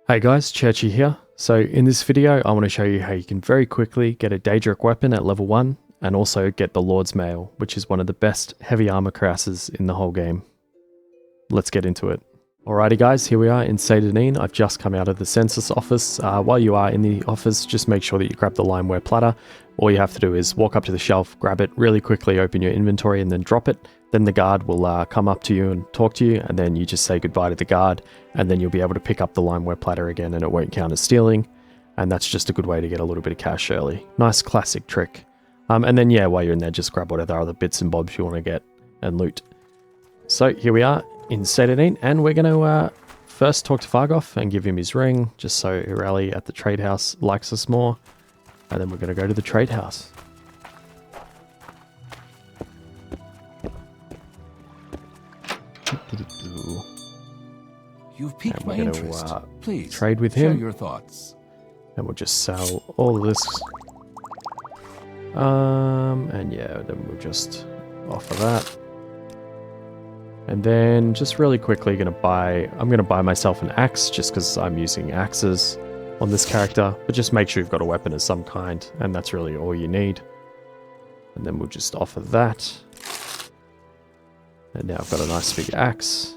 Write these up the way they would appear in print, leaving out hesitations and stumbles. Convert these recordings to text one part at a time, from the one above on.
Hey guys, Churchy here. So in this video, I want to show you how you can very quickly get a Daedric weapon at level 1 and also get the Lord's Mail, which is one of the best heavy armor cuirasses in the whole game. Let's get into it. Alrighty guys, here we are in Seyda. I've just come out of the census office. While you are in the office, just make sure that you grab the Limeware Platter. All you have to do is walk up to the shelf, grab it really quickly, open your inventory and then drop it. Then the guard will come up to you and talk to you, and then you just say goodbye to the guard, and then you'll be able to pick up the Limeware Platter again and it won't count as stealing. And that's just a good way to get a little bit of cash early. Nice classic trick. And then yeah, while you're in there, just grab whatever other bits and bobs you want to get and loot. So here we are in Seyda, and we're going to first talk to Fargoth and give him his ring, just so Irali at the trade house likes us more. And then we're going to go to the trade house. You've piqued my interest. Please trade with him. share your thoughts. And we'll just sell all of this. And yeah, then we'll just offer that. And then just really quickly I'm gonna buy myself an axe just because I'm using axes on this character, but just make sure you've got a weapon of some kind, and that's really all you need. And then we'll just offer that. And now I've got a nice big axe.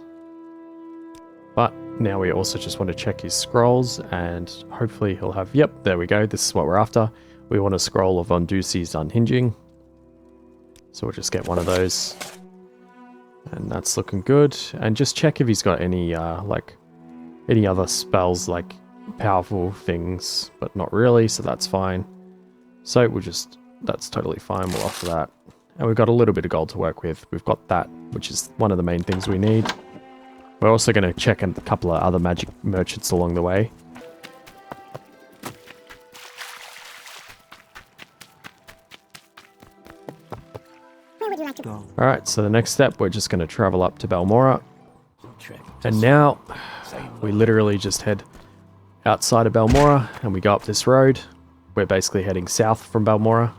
But now we also just want to check his scrolls, and hopefully he'll have, yep, there we go, this is what we're after. We want a scroll of Ondusi's Unhinging. So we'll just get one of those. And that's looking good. And just check if he's got any any other spells, like powerful things, but not really, so that's fine. So that's totally fine, we'll offer that. And we've got a little bit of gold to work with. We've got that, which is one of the main things we need. We're also going to check a couple of other magic merchants along the way. Alright, so the next step, we're just going to travel up to Balmora. And now, we literally just head outside of Balmora, and we go up this road. We're basically heading south from Balmora.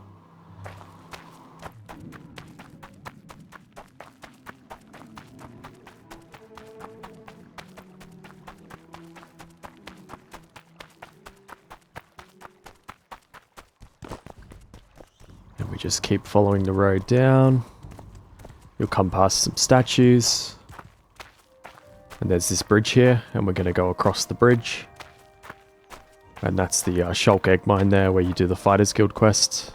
And we just keep following the road down. You'll come past some statues. And there's this bridge here, and we're going to go across the bridge. And that's the Shulk Egg Mine there, where you do the Fighters Guild quests.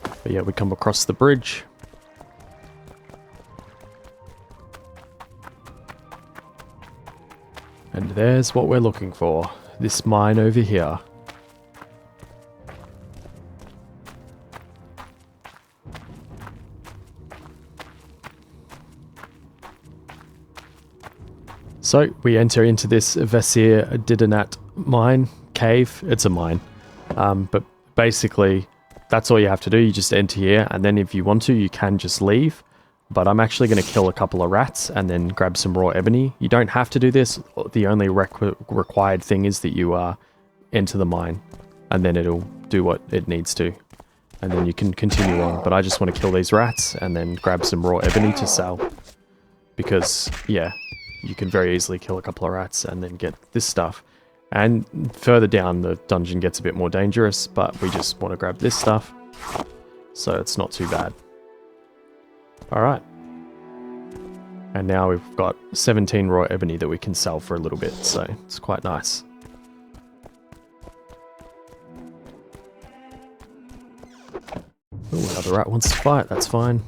But yeah, we come across the bridge. And there's what we're looking for. This mine over here. So we enter into this Vesir Didonat mine, cave. It's a mine. But basically, that's all you have to do. You just enter here, and then if you want to, you can just leave. But I'm actually going to kill a couple of rats and then grab some raw ebony. You don't have to do this. The only required thing is that you enter the mine, and then it'll do what it needs to. And then you can continue on. But I just want to kill these rats and then grab some raw ebony to sell. Because, yeah, you can very easily kill a couple of rats and then get this stuff. And further down, the dungeon gets a bit more dangerous, but we just want to grab this stuff. So it's not too bad. Alright. And now we've got 17 raw ebony that we can sell for a little bit, so it's quite nice. Ooh, another rat wants to fight, that's fine.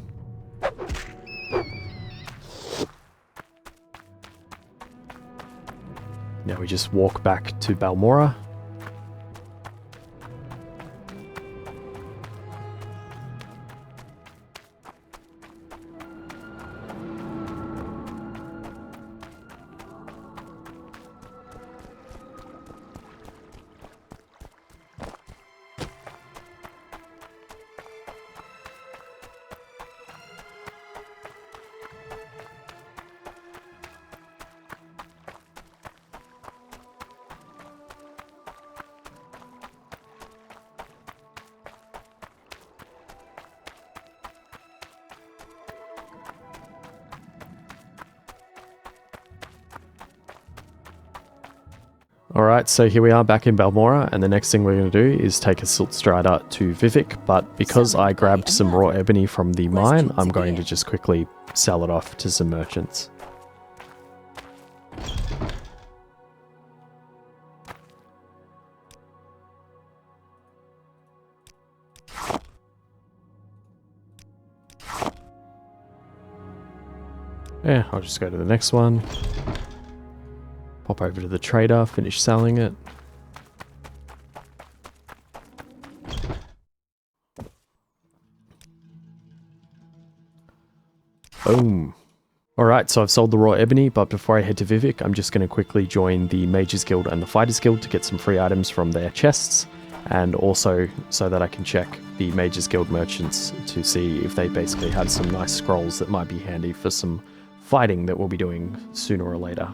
Now we just walk back to Balmora. Alright, so here we are back in Balmora, and the next thing we're going to do is take a Silt Strider to Vivek, but because I grabbed some raw ebony from the mine, I'm going to just quickly sell it off to some merchants. Yeah, I'll just go to the next one. Pop over to the trader, finish selling it. Boom. Alright, so I've sold the raw ebony, but before I head to Vivek, I'm just going to quickly join the Mages Guild and the Fighters Guild to get some free items from their chests, and also so that I can check the Mages Guild merchants to see if they basically have some nice scrolls that might be handy for some fighting that we'll be doing sooner or later.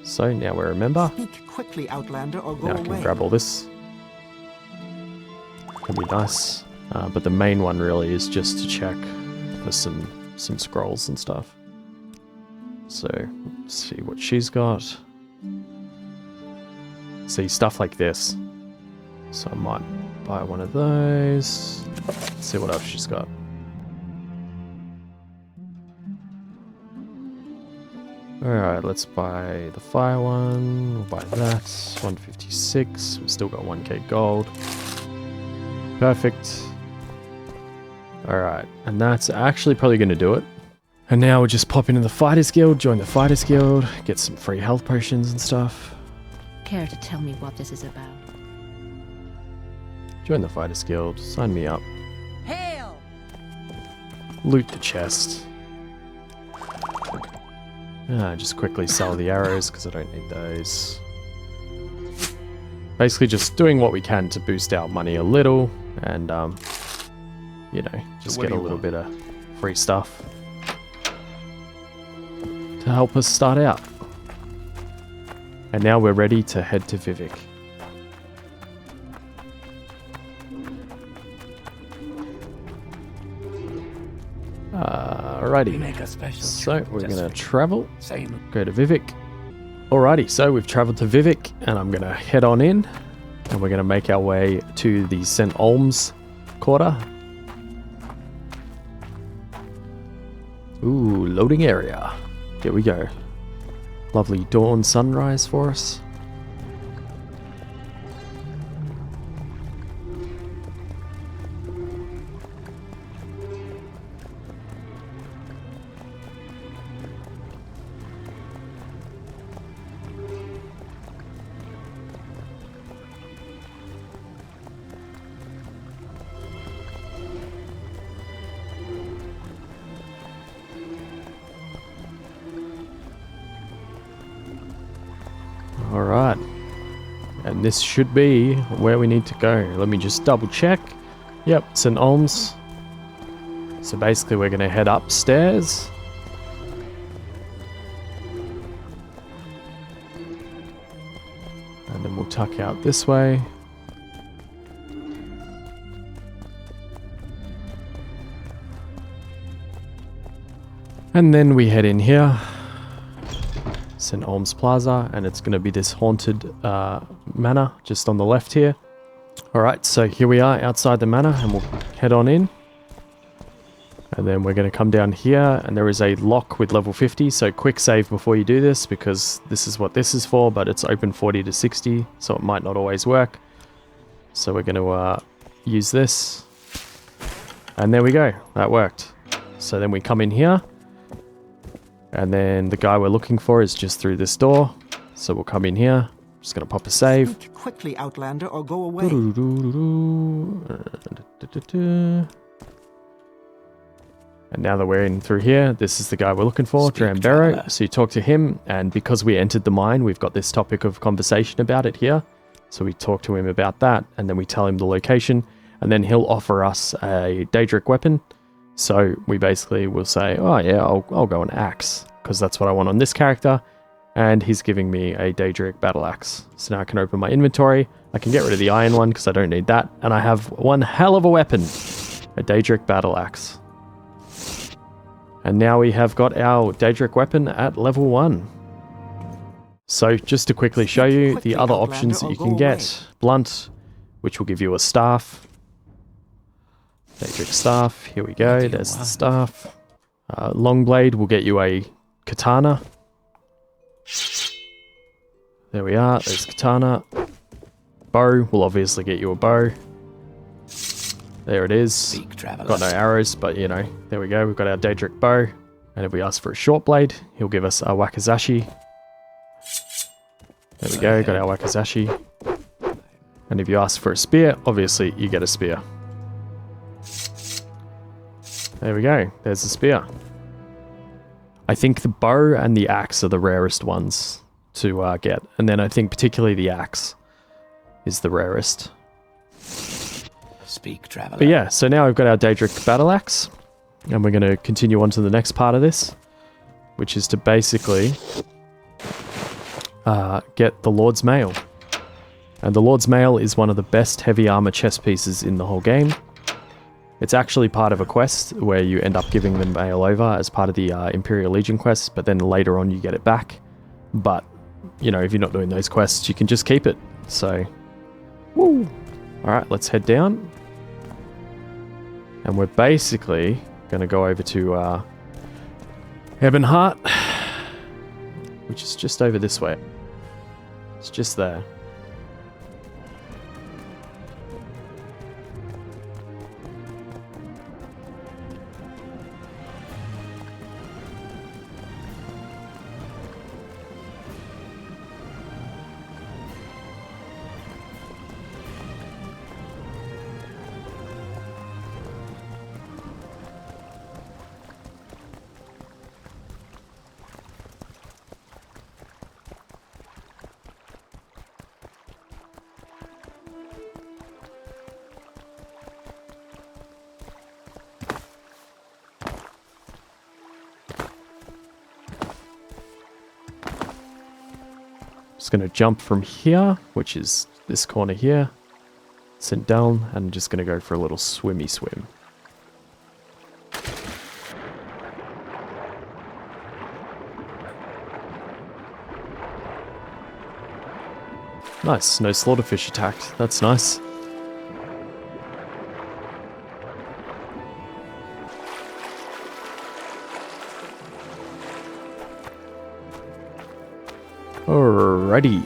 So now we're a member. Speak quickly, Outlander, or go Now I can away. grab all this. Can be nice. But the main one really is just to check for some scrolls and stuff. So let's see what she's got. See, stuff like this. So I might buy one of those. Let's see what else she's got. Alright, let's buy the fire one. We'll buy that. 156. We've still got 1k gold. Perfect. Alright, and that's actually probably going to do it. And now we'll just pop into the Fighters Guild, join the Fighters Guild, get some free health potions and stuff. Care to tell me what this is about? Join the Fighters Guild, sign me up. Hail! Loot the chest. Just quickly sell the arrows because I don't need those. Basically just doing what we can to boost our money a little and, you know, just get a little bit of free stuff to help us start out. And now we're ready to head to Vivek. Alrighty, so we're going to travel, go to Vivek. Alrighty, so we've traveled to Vivek and I'm going to head on in and we're going to make our way to the St. Olm's quarter. Ooh, loading area. Here we go. Lovely dawn sunrise for us. Alright, and this should be where we need to go. Let me just double check. Yep, St. Olm's. So basically we're going to head upstairs. And then we'll tuck out this way. And then we head in here. St. Olm's Plaza, and it's going to be this haunted manor just on the left here. Alright, so here we are outside the manor, and we'll head on in. And then we're going to come down here, and there is a lock with level 50, so quick save before you do this, because this is what this is for, but it's open 40 to 60, so it might not always work. So we're going to use this. And there we go, that worked. So then we come in here. And then the guy we're looking for is just through this door. So we'll come in here. Just going to pop a save. Speak quickly, Outlander, or go away. And now that we're in through here, this is the guy we're looking for, Dram Bero. So you talk to him, and because we entered the mine, we've got this topic of conversation about it here. So we talk to him about that, and then we tell him the location, and then he'll offer us a Daedric weapon. So we basically will say, oh yeah, I'll go an axe, because that's what I want on this character. And he's giving me a Daedric battle axe. So now I can open my inventory. I can get rid of the iron one, because I don't need that. And I have one hell of a weapon, a Daedric battle axe. And now we have got our Daedric weapon at level 1. So just to quickly show you Quickly, the other Outlander, options that or you go can away. get. Blunt, which will give you a staff. Daedric staff, here we go, What do you there's the want? staff. Long blade will get you a katana. There we are, there's katana. Bow will obviously get you a bow. There it is. Speak, traveler. Got no arrows, but you know, there we go, we've got our Daedric bow. And if we ask for a short blade, he'll give us a wakizashi. There we go, got our wakizashi. And if you ask for a spear, obviously you get a spear. There we go, there's the spear. I think the bow and the axe are the rarest ones to get. And then I think particularly the axe is the rarest. Speak, traveler. But yeah, so now we've got our Daedric battle axe. And we're going to continue on to the next part of this, which is to basically get the Lord's Mail. And the Lord's Mail is one of the best heavy armor chest pieces in the whole game. It's actually part of a quest where you end up giving the mail over as part of the Imperial Legion quest, but then later on you get it back. But, you know, if you're not doing those quests, you can just keep it. So, woo! Alright, let's head down. And we're basically going to go over to Ebonheart, which is just over this way. It's just there. Just going to jump from here, which is this corner here, sit down, and I'm just going to go for a little swimmy swim. Nice, no slaughterfish attacked. That's nice. Alrighty,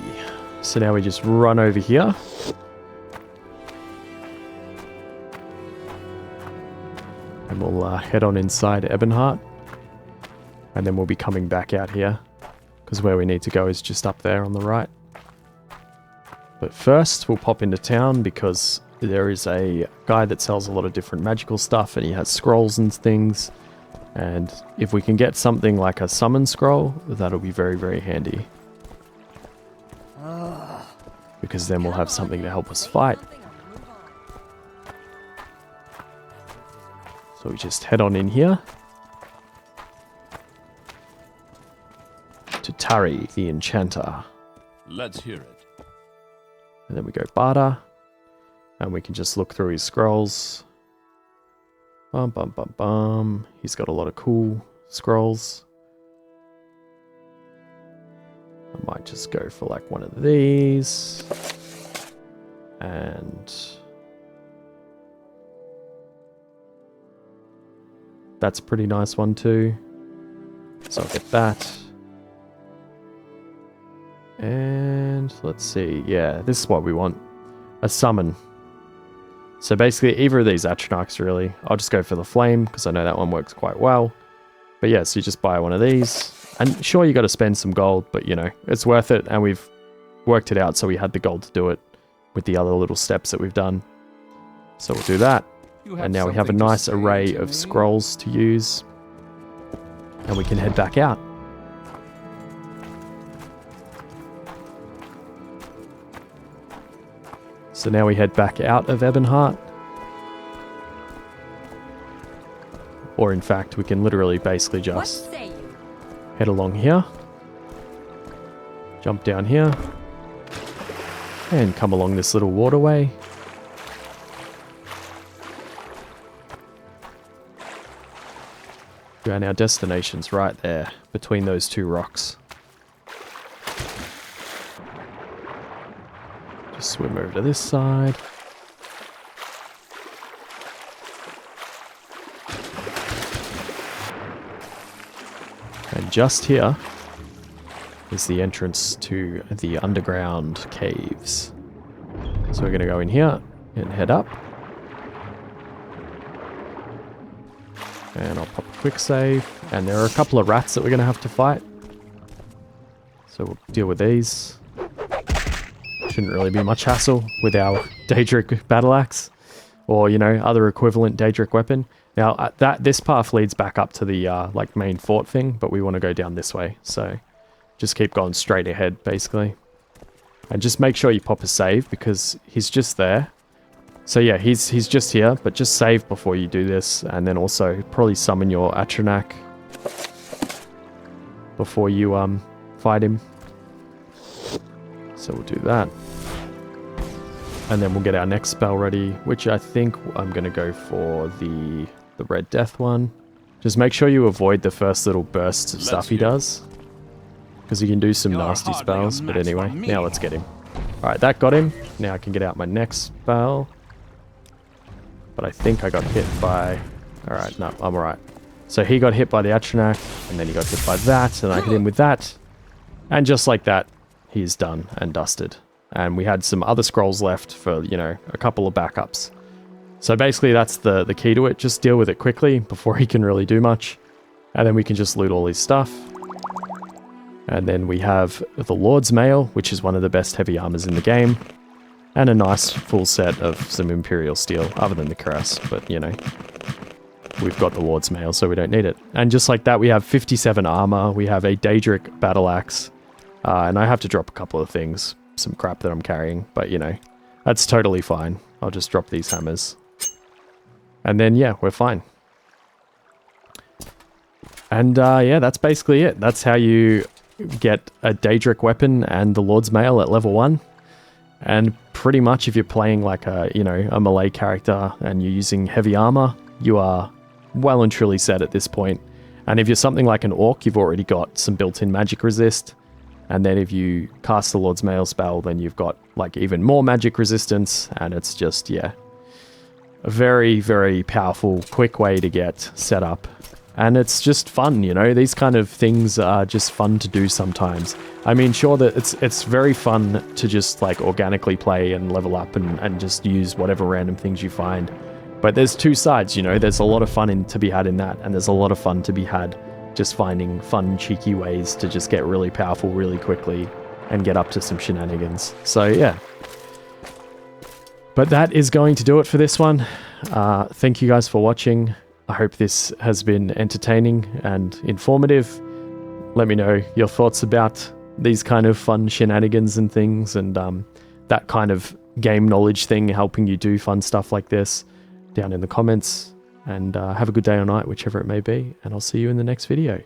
so now we just run over here. And we'll head on inside Ebonheart. And then we'll be coming back out here, because where we need to go is just up there on the right. But first, we'll pop into town because there is a guy that sells a lot of different magical stuff, and he has scrolls and things. And if we can get something like a summon scroll, that'll be very, very handy. Because then we'll have something to help us fight. So we just head on in here to Tari, the Enchanter. Let's hear it. And then we go barter, and we can just look through his scrolls. Bum bum bum bum. He's got a lot of cool scrolls. I might just go for like one of these. And that's a pretty nice one too. So I'll get that. And let's see. Yeah, this is what we want. A summon. So basically either of these Atronachs really. I'll just go for the flame because I know that one works quite well. But yeah, so you just buy one of these. And sure, you got to spend some gold, but you know, it's worth it. And we've worked it out so we had the gold to do it with the other little steps that we've done. So we'll do that. And now we have a nice array of scrolls to use. And we can head back out. So now we head back out of Ebonheart. Or in fact, we can literally basically just head along here. Jump down here. And come along this little waterway. And our destination's right there, between those two rocks. Swim over to this side. And just here is the entrance to the underground caves. So we're going to go in here and head up. And I'll pop a quick save. And there are a couple of rats that we're going to have to fight. So we'll deal with these. Shouldn't really be much hassle with our Daedric battle axe. Or, you know, other equivalent Daedric weapon. Now, this path leads back up to the, like, main fort thing. But we want to go down this way. So just keep going straight ahead, basically. And just make sure you pop a save because he's just there. So yeah, he's just here, but just save before you do this, and then also probably summon your Atronach before you fight him. So we'll do that. And then we'll get our next spell ready, which I think I'm going to go for the Red Death one. Just make sure you avoid the first little bursts of stuff he does, because he can do some nasty spells. But anyway, now let's get him. Alright, that got him. Now I can get out my next spell. But I think I got hit by... Alright, no, I'm alright. So he got hit by the Atronach, and then he got hit by that, and I hit him with that. And just like that, he's done and dusted. And we had some other scrolls left for, you know, a couple of backups. So basically that's the key to it. Just deal with it quickly before he can really do much. And then we can just loot all his stuff. And then we have the Lord's Mail, which is one of the best heavy armors in the game. And a nice full set of some Imperial Steel, other than the cuirass, but, you know, we've got the Lord's Mail, so we don't need it. And just like that, we have 57 armor, we have a Daedric battle axe, and I have to drop a couple of things, some crap that I'm carrying, but, you know, that's totally fine. I'll just drop these hammers. And then, yeah, we're fine. And, yeah, that's basically it. That's how you get a Daedric weapon and the Lord's Mail at level 1. And pretty much if you're playing like a, you know, a melee character and you're using heavy armor, you are well and truly set at this point. And if you're something like an orc, you've already got some built-in magic resist. And then if you cast the Lord's Mail spell, then you've got like even more magic resistance. And it's just, yeah, a very, very powerful, quick way to get set up. And it's just fun, you know, these kind of things are just fun to do sometimes. I mean, sure that it's very fun to just like organically play and level up and just use whatever random things you find. But there's two sides, you know, there's a lot of fun to be had in that, and there's a lot of fun to be had just finding fun, cheeky ways to just get really powerful really quickly and get up to some shenanigans. So yeah. But that is going to do it for this one. Thank you guys for watching. I hope this has been entertaining and informative. Let me know your thoughts about these kind of fun shenanigans and things, and that kind of game knowledge thing, helping you do fun stuff like this, down in the comments. And have a good day or night, whichever it may be, and I'll see you in the next video.